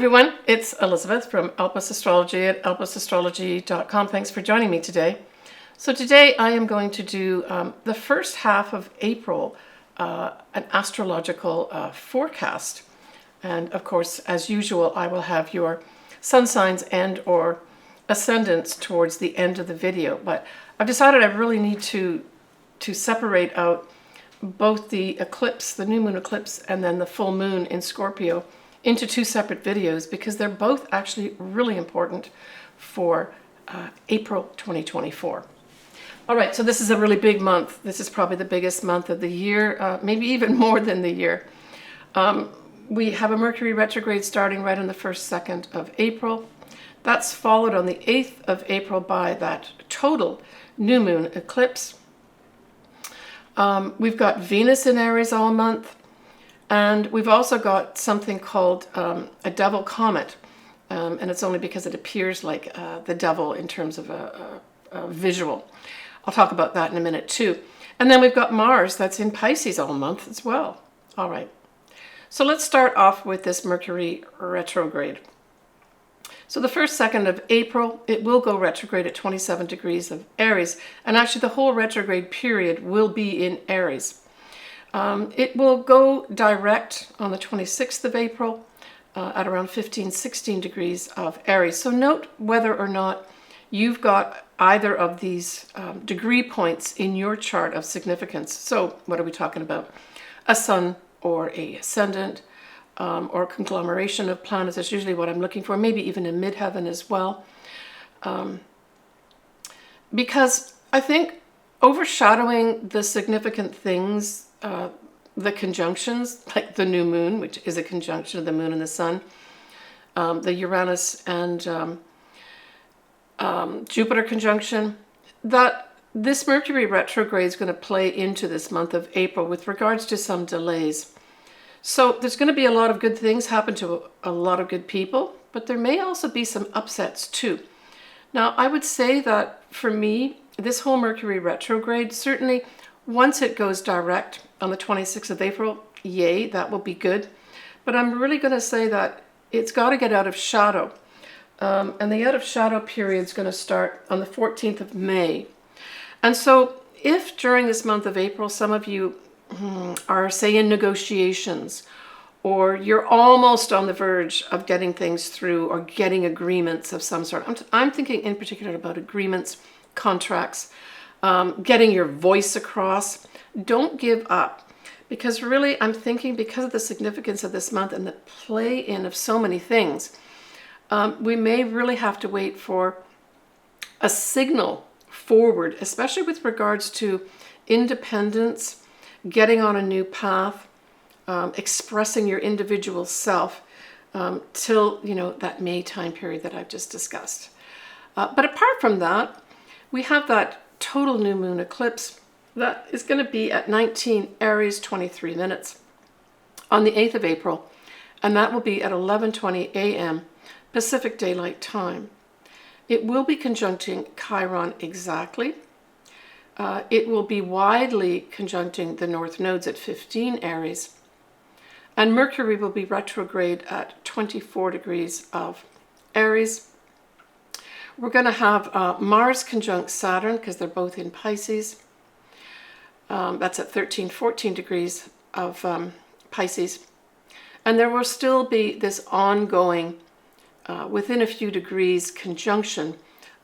everyone, it's Elizabeth from Astrology at elpasastrology.com. Thanks for joining me today. So today I am going to do the first half of April, an astrological forecast. And of course, as usual, I will have your sun signs and or ascendants towards the end of the video. But I've decided I really need to separate out both the eclipse, the new moon eclipse, and then the full moon in Scorpio into two separate videos because they're both actually really important for April 2024. All right, so this is a really big month. This is probably the biggest month of the year, maybe even more than the year. We have a Mercury retrograde starting right on the 1st, 2nd of April. That's followed on the 8th of April by that total new moon eclipse. We've got Venus in Aries all month, and we've also got something called a Devil Comet, and it's only because it appears like the devil in terms of a visual. I'll talk about that in a minute too. And then we've got Mars that's in Pisces all month as well. All right, so let's start off with this Mercury retrograde. So the 1st, 2nd of April, it will go retrograde at 27 degrees of Aries. And actually the whole retrograde period will be in Aries. It will go direct on the 26th of April at around 15, 16 degrees of Aries. So note whether or not you've got either of these degree points in your chart of significance. So what are we talking about? A sun or a ascendant, or a conglomeration of planets is usually what I'm looking for, maybe even a midheaven as well. Because I think overshadowing the significant things, the conjunctions, like the new moon, which is a conjunction of the moon and the sun, the Uranus and Jupiter conjunction, that this Mercury retrograde is going to play into this month of April with regards to some delays. So there's going to be a lot of good things happen to a lot of good people, but there may also be some upsets too. Now, I would say that for me, this whole Mercury retrograde, certainly once it goes direct on the 26th of April, yay, that will be good. But I'm really going to say that it's got to get out of shadow. And the out of shadow period is going to start on the 14th of May. And so if during this month of April, some of you are, say, in negotiations, or you're almost on the verge of getting things through or getting agreements of some sort. I'm thinking in particular about agreements, contracts, getting your voice across. Don't give up, because really I'm thinking because of the significance of this month and the play in of so many things, we may really have to wait for a signal forward, especially with regards to independence, getting on a new path, expressing your individual self till, that May time period that I've just discussed. But apart from that, we have that total new moon eclipse that is going to be at 19 Aries 23 minutes on the 8th of April, and that will be at 11:20 a.m. Pacific Daylight Time. It will be conjuncting Chiron exactly. It will be widely conjuncting the north nodes at 15 Aries. And Mercury will be retrograde at 24 degrees of Aries. We're going to have Mars conjunct Saturn because they're both in Pisces. That's at 13, 14 degrees of Pisces. And there will still be this ongoing, within a few degrees, conjunction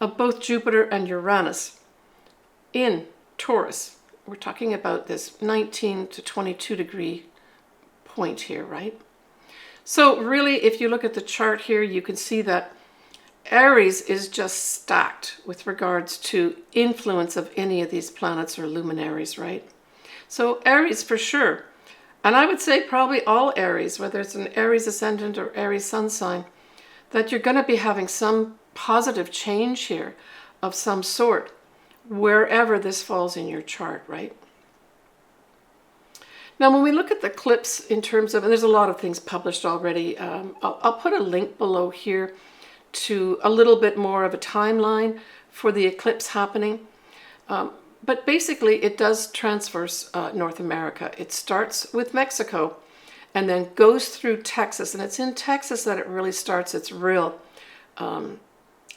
of both Jupiter and Uranus in Taurus. We're talking about this 19 to 22 degree point here, right? So really, if you look at the chart here, you can see that Aries is just stacked with regards to influence of any of these planets or luminaries, right? So Aries for sure. And I would say probably all Aries, whether it's an Aries ascendant or Aries sun sign, that you're going to be having some positive change here of some sort, wherever this falls in your chart, right? Now, when we look at the eclipse in terms of, and there's a lot of things published already, I'll put a link below here to a little bit more of a timeline for the eclipse happening. But basically, it does transverse North America. It starts with Mexico and then goes through Texas. And it's in Texas that it really starts its real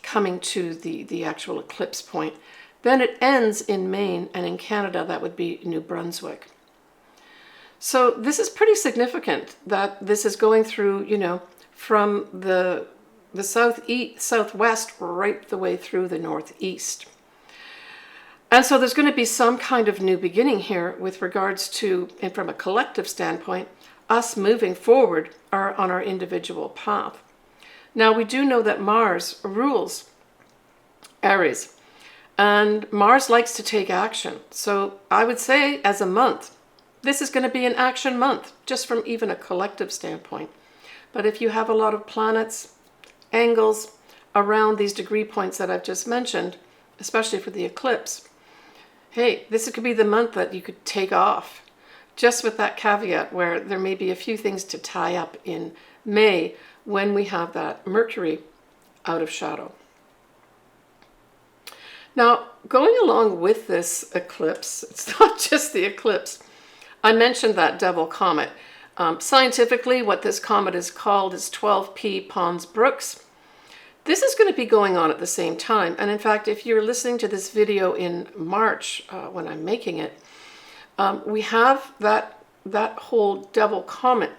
coming to the actual eclipse point. Then it ends in Maine, and in Canada that would be New Brunswick. So this is pretty significant that this is going through, you know, from the southwest right the way through the northeast. And so there's going to be some kind of new beginning here with regards to, and from a collective standpoint, us moving forward on our individual path. Now, we do know that Mars rules Aries, and Mars likes to take action. So I would say as a month, this is going to be an action month, just from even a collective standpoint. But if you have a lot of planets, angles around these degree points that I've just mentioned, especially for the eclipse, hey, this could be the month that you could take off. Just with that caveat where there may be a few things to tie up in May when we have that Mercury out of shadow. Now, going along with this eclipse, it's not just the eclipse. I mentioned that Devil Comet. Scientifically, what this comet is called is 12P Pons Brooks. This is going to be going on at the same time. And in fact, if you're listening to this video in March, when I'm making it, we have that whole Devil Comet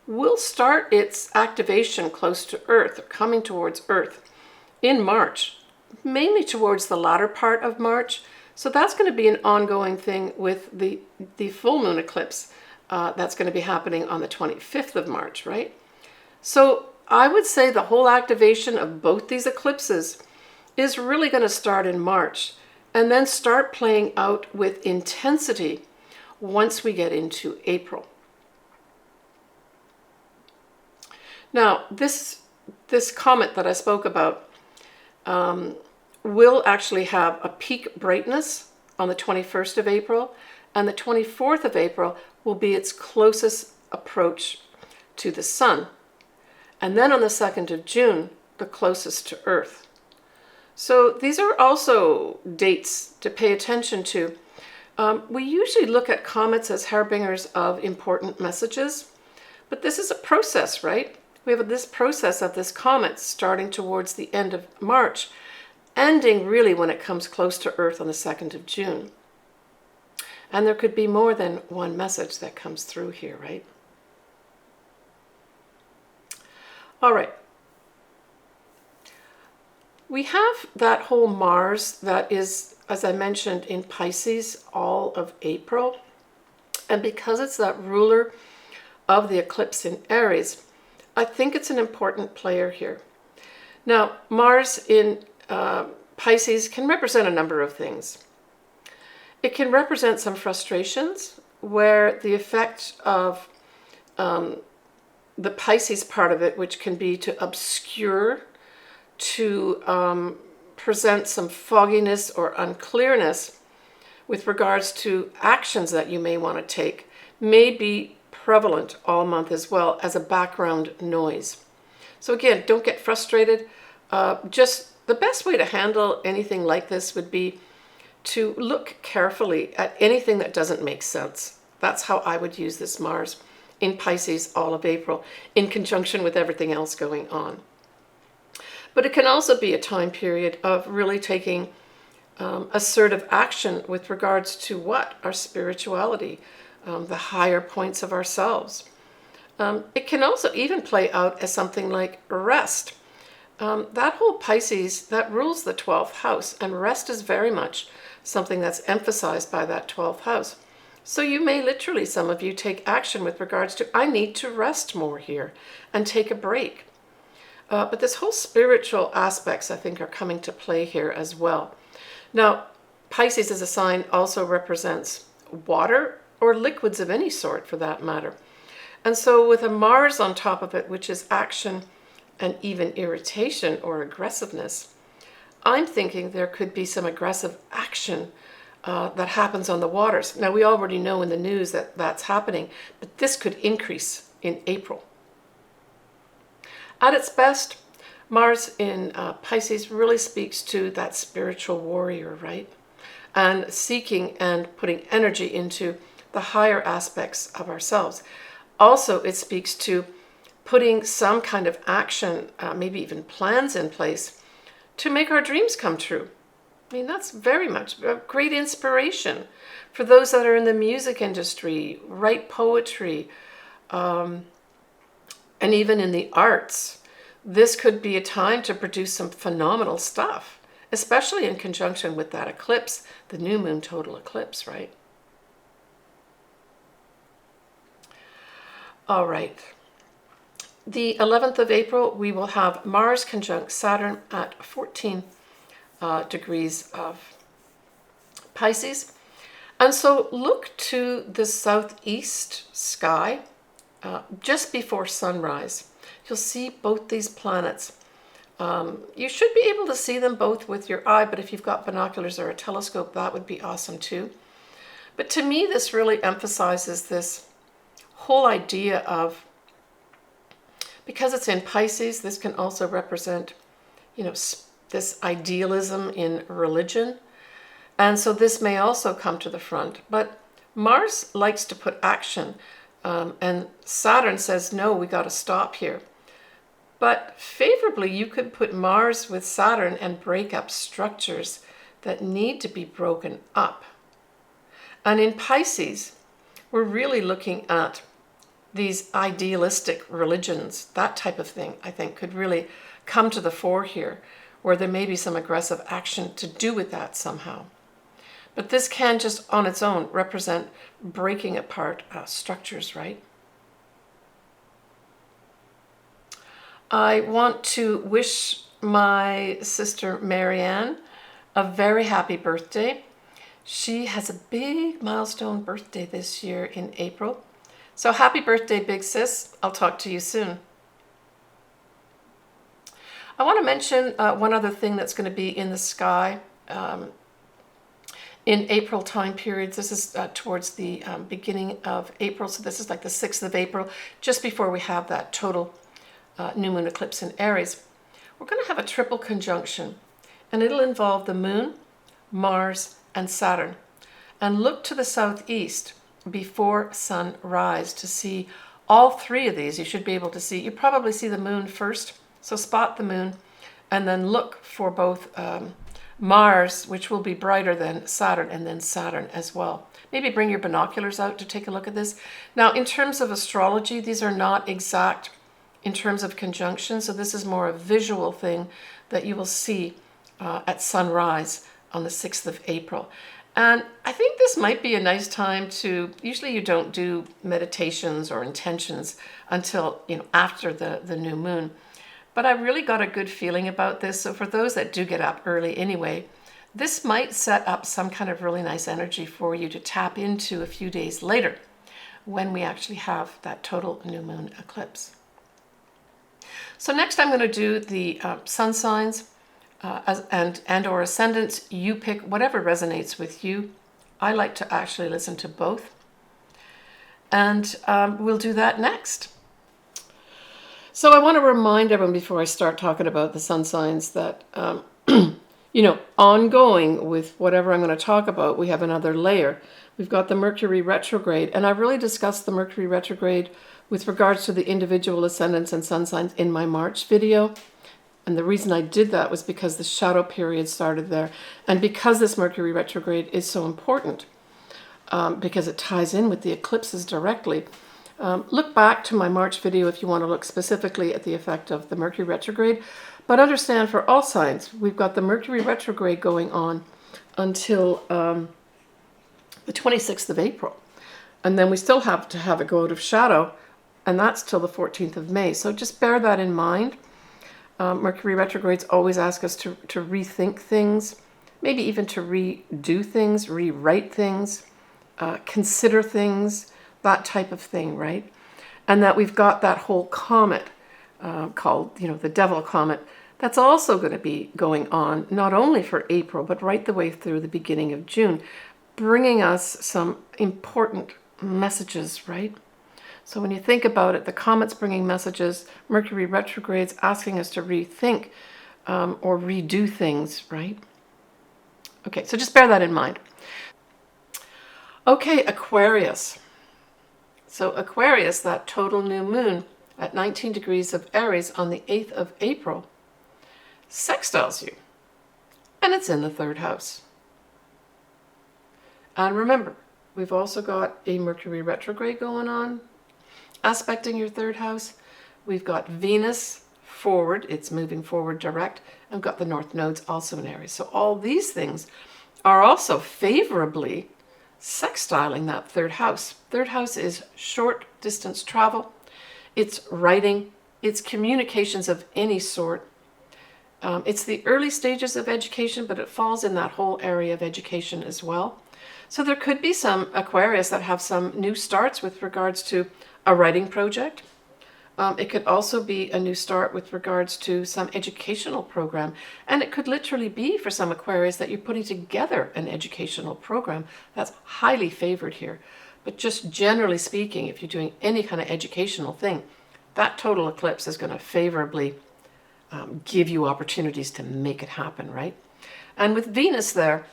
will start its activation close to Earth, or coming towards Earth, in March, mainly towards the latter part of March. So that's going to be an ongoing thing with the full moon eclipse that's going to be happening on the 25th of March, right? So I would say the whole activation of both these eclipses is really going to start in March and then start playing out with intensity once we get into April. Now, this comet that I spoke about will actually have a peak brightness on the 21st of April, and the 24th of April will be its closest approach to the sun. And then on the 2nd of June, the closest to Earth. So these are also dates to pay attention to. We usually look at comets as harbingers of important messages, but this is a process, right? We have this process of this comet starting towards the end of March, ending really when it comes close to Earth on the 2nd of June. And there could be more than one message that comes through here, right? All right. We have that whole Mars that is, as I mentioned, in Pisces all of April. And because it's that ruler of the eclipse in Aries, I think it's an important player here. Now, Mars in Pisces can represent a number of things. It can represent some frustrations where the effect of the Pisces part of it, which can be to obscure, to present some fogginess or unclearness with regards to actions that you may want to take, may be prevalent all month as well as a background noise. So again, don't get frustrated. Just the best way to handle anything like this would be to look carefully at anything that doesn't make sense. That's how I would use this Mars in Pisces all of April, in conjunction with everything else going on. But it can also be a time period of really taking assertive action with regards to what? Our spirituality, the higher points of ourselves. It can also even play out as something like rest. That whole Pisces, that rules the 12th house, and rest is very much something that's emphasized by that 12th house. So you may literally, some of you, take action with regards to, I need to rest more here and take a break. But this whole spiritual aspects, I think, are coming to play here as well. Now, Pisces as a sign also represents water or liquids of any sort, for that matter. And so with a Mars on top of it, which is action and even irritation or aggressiveness, I'm thinking there could be some aggressive action that happens on the waters. Now, we already know in the news that that's happening, but this could increase in April. At its best, Mars in Pisces really speaks to that spiritual warrior, right? And seeking and putting energy into the higher aspects of ourselves. Also, it speaks to putting some kind of action, maybe even plans in place to make our dreams come true. I mean, that's very much a great inspiration for those that are in the music industry, write poetry, and even in the arts. This could be a time to produce some phenomenal stuff, especially in conjunction with that eclipse, the new moon total eclipse, right? All right. The 11th of April, we will have Mars conjunct Saturn at 14 degrees of Pisces. And so look to the southeast sky just before sunrise. You'll see both these planets. You should be able to see them both with your eye, but if you've got binoculars or a telescope, that would be awesome too. But to me, this really emphasizes this whole idea of, because it's in Pisces, this can also represent, this idealism in religion. And so this may also come to the front. But Mars likes to put action. And Saturn says, no, we got to stop here. But favorably, you could put Mars with Saturn and break up structures that need to be broken up. And in Pisces, we're really looking at these idealistic religions. That type of thing, I think, could really come to the fore here, where there may be some aggressive action to do with that somehow. But this can just on its own represent breaking apart structures, right? I want to wish my sister Marianne a very happy birthday. She has a big milestone birthday this year in April. So happy birthday, big sis. I'll talk to you soon. I want to mention one other thing that's going to be in the sky in April time periods. This is towards the beginning of April. So this is like the 6th of April, just before we have that total new moon eclipse in Aries. We're going to have a triple conjunction, and it'll involve the moon, Mars, and Saturn. And look to the southeast before sunrise to see all three of these. You should be able to see. You probably see the moon first, so spot the moon, and then look for both Mars, which will be brighter than Saturn, and then Saturn as well. Maybe bring your binoculars out to take a look at this. Now, in terms of astrology, these are not exact in terms of conjunction, so this is more a visual thing that you will see at sunrise on the 6th of April. And I think this might be a nice time to, usually you don't do meditations or intentions until, after the new moon. But I really got a good feeling about this. So for those that do get up early anyway, this might set up some kind of really nice energy for you to tap into a few days later when we actually have that total new moon eclipse. So next I'm going to do the sun signs and or ascendants. You pick whatever resonates with you. I like to actually listen to both. And we'll do that next. So I want to remind everyone before I start talking about the sun signs that, ongoing with whatever I'm going to talk about, we have another layer. We've got the Mercury retrograde, and I really discussed the Mercury retrograde with regards to the individual ascendants and sun signs in my March video. And the reason I did that was because the shadow period started there. And because this Mercury retrograde is so important, because it ties in with the eclipses directly, look back to my March video if you want to look specifically at the effect of the Mercury retrograde. But understand for all signs, we've got the Mercury retrograde going on until the 26th of April. And then we still have to have it go out of shadow, and that's till the 14th of May. So just bear that in mind. Mercury retrogrades always ask us to rethink things, maybe even to redo things, rewrite things, consider things, that type of thing, right? And that we've got that whole comet called, the Devil Comet, that's also going to be going on, not only for April, but right the way through the beginning of June, bringing us some important messages, right? So when you think about it, the comet's bringing messages, Mercury retrograde's asking us to rethink or redo things, right? Okay, so just bear that in mind. Okay, Aquarius. So Aquarius, that total new moon at 19 degrees of Aries on the 8th of April, sextiles you. And it's in the 3rd house. And remember, we've also got a Mercury retrograde going on, aspecting your 3rd house. We've got Venus forward, it's moving forward direct, and we've got the North nodes also in Aries. So all these things are also favorably sextiling that 3rd house. 3rd house is short distance travel, it's writing, it's communications of any sort. It's the early stages of education, but it falls in that whole area of education as well. So there could be some Aquarius that have some new starts with regards to a writing project. It could also be a new start with regards to some educational program. And it could literally be for some Aquarius that you're putting together an educational program. That's highly favored here. But just generally speaking, if you're doing any kind of educational thing, that total eclipse is going to favorably give you opportunities to make it happen, right? And with Venus there,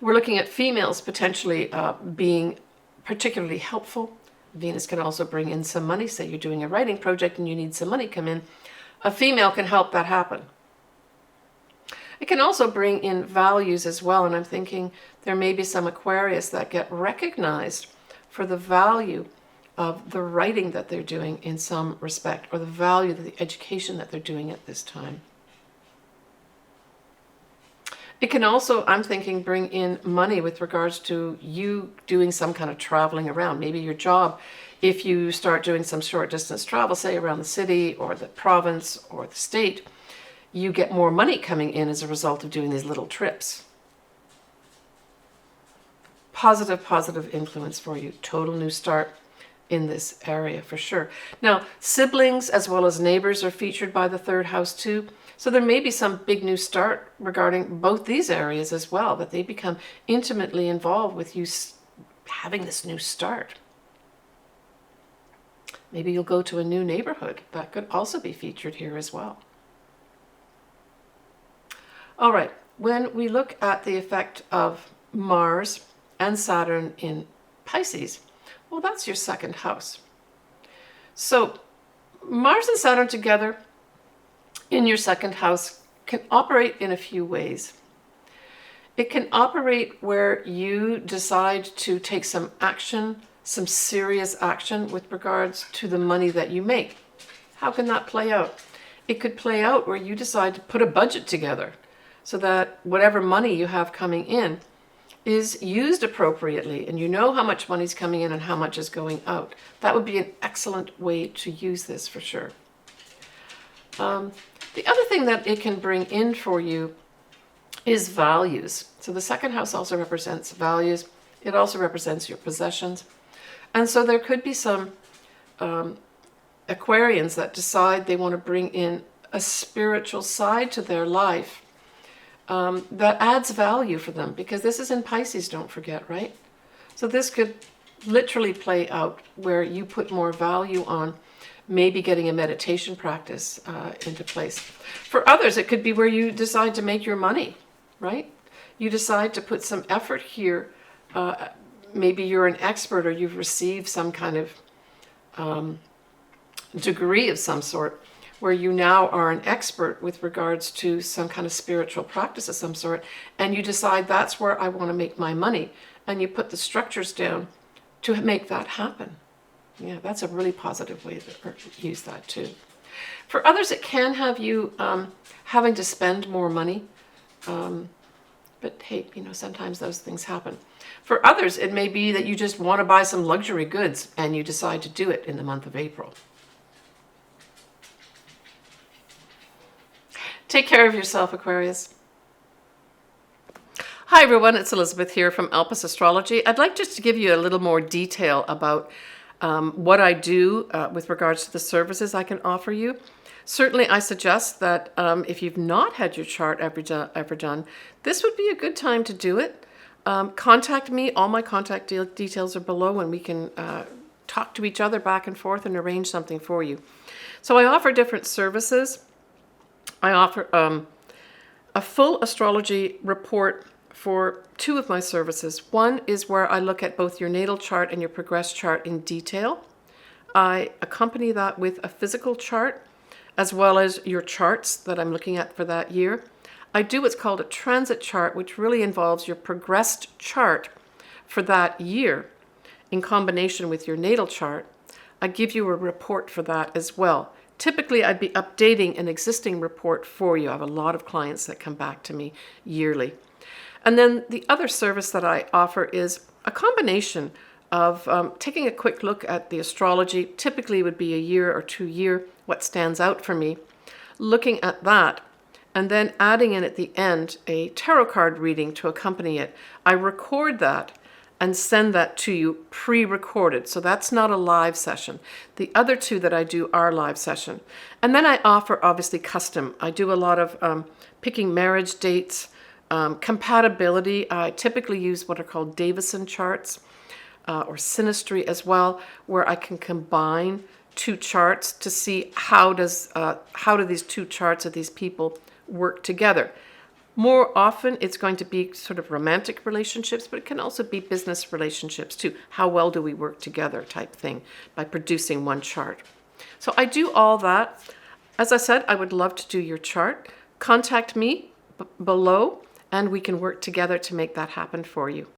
we're looking at females potentially being particularly helpful. Venus can also bring in some money. Say you're doing a writing project and you need some money come in. A female can help that happen. It can also bring in values as well. And I'm thinking there may be some Aquarius that get recognized for the value of the writing that they're doing in some respect, or the value of the education that they're doing at this time. It can also, I'm thinking, bring in money with regards to you doing some kind of traveling around. Maybe your job, if you start doing some short distance travel, say around the city or the province or the state, you get more money coming in as a result of doing these little trips. Positive influence for you. Total new start in this area for sure. Now, siblings as well as neighbors are featured by the 3rd house too. So there may be some big new start regarding both these areas as well, that they become intimately involved with you having this new start. Maybe you'll go to a new neighborhood. That could also be featured here as well. All right, when we look at the effect of Mars and Saturn in Pisces, well, that's your 2nd house. So Mars and Saturn together in your 2nd house can operate in a few ways. It can operate where you decide to take some action, some serious action with regards to the money that you make. How can that play out? It could play out where you decide to put a budget together so that whatever money you have coming in is used appropriately, and you know how much money is coming in and how much is going out. That would be an excellent way to use this for sure. The other thing that it can bring in for you is values. So the 2nd house also represents values. It also represents your possessions. And so there could be some Aquarians that decide they want to bring in a spiritual side to their life that adds value for them, because this is in Pisces, don't forget, right? So this could literally play out where you put more value on maybe getting a meditation practice into place. For others, it could be where you decide to make your money, right? You decide to put some effort here. Maybe you're an expert or you've received some kind of degree of some sort where you now are an expert with regards to some kind of spiritual practice of some sort, and you decide that's where I want to make my money, and you put the structures down to make that happen. Yeah, that's a really positive way to use that too. For others, it can have you having to spend more money, but hey, sometimes those things happen. For others, it may be that you just want to buy some luxury goods and you decide to do it in the month of April. Take care of yourself, Aquarius. Hi everyone, it's Elizabeth here from Alpus Astrology. I'd like just to give you a little more detail about what I do with regards to the services I can offer you. Certainly I suggest that if you've not had your chart ever done, this would be a good time to do it. Contact me. All my contact details are below, and we can talk to each other back and forth and arrange something for you. So I offer different services. I offer a full astrology report for two of my services. One is where I look at both your natal chart and your progress chart in detail. I accompany that with a physical chart, as well as your charts that I'm looking at for that year. I do what's called a transit chart, which really involves your progressed chart for that year in combination with your natal chart. I give you a report for that as well. Typically, I'd be updating an existing report for you. I have a lot of clients that come back to me yearly. And then the other service that I offer is a combination of taking a quick look at the astrology. Typically would be a year or 2 year, what stands out for me, looking at that, and then adding in at the end a tarot card reading to accompany it. I record that and send that to you pre-recorded. So that's not a live session. The other two that I do are live session. And then I offer obviously custom. I do a lot of picking marriage dates, compatibility. I typically use what are called Davison charts or synastry as well, where I can combine two charts to see how do these two charts of these people work together. More often, it's going to be sort of romantic relationships, but it can also be business relationships too. How well do we work together type thing by producing one chart. So I do all that. As I said, I would love to do your chart. Contact me below, and we can work together to make that happen for you.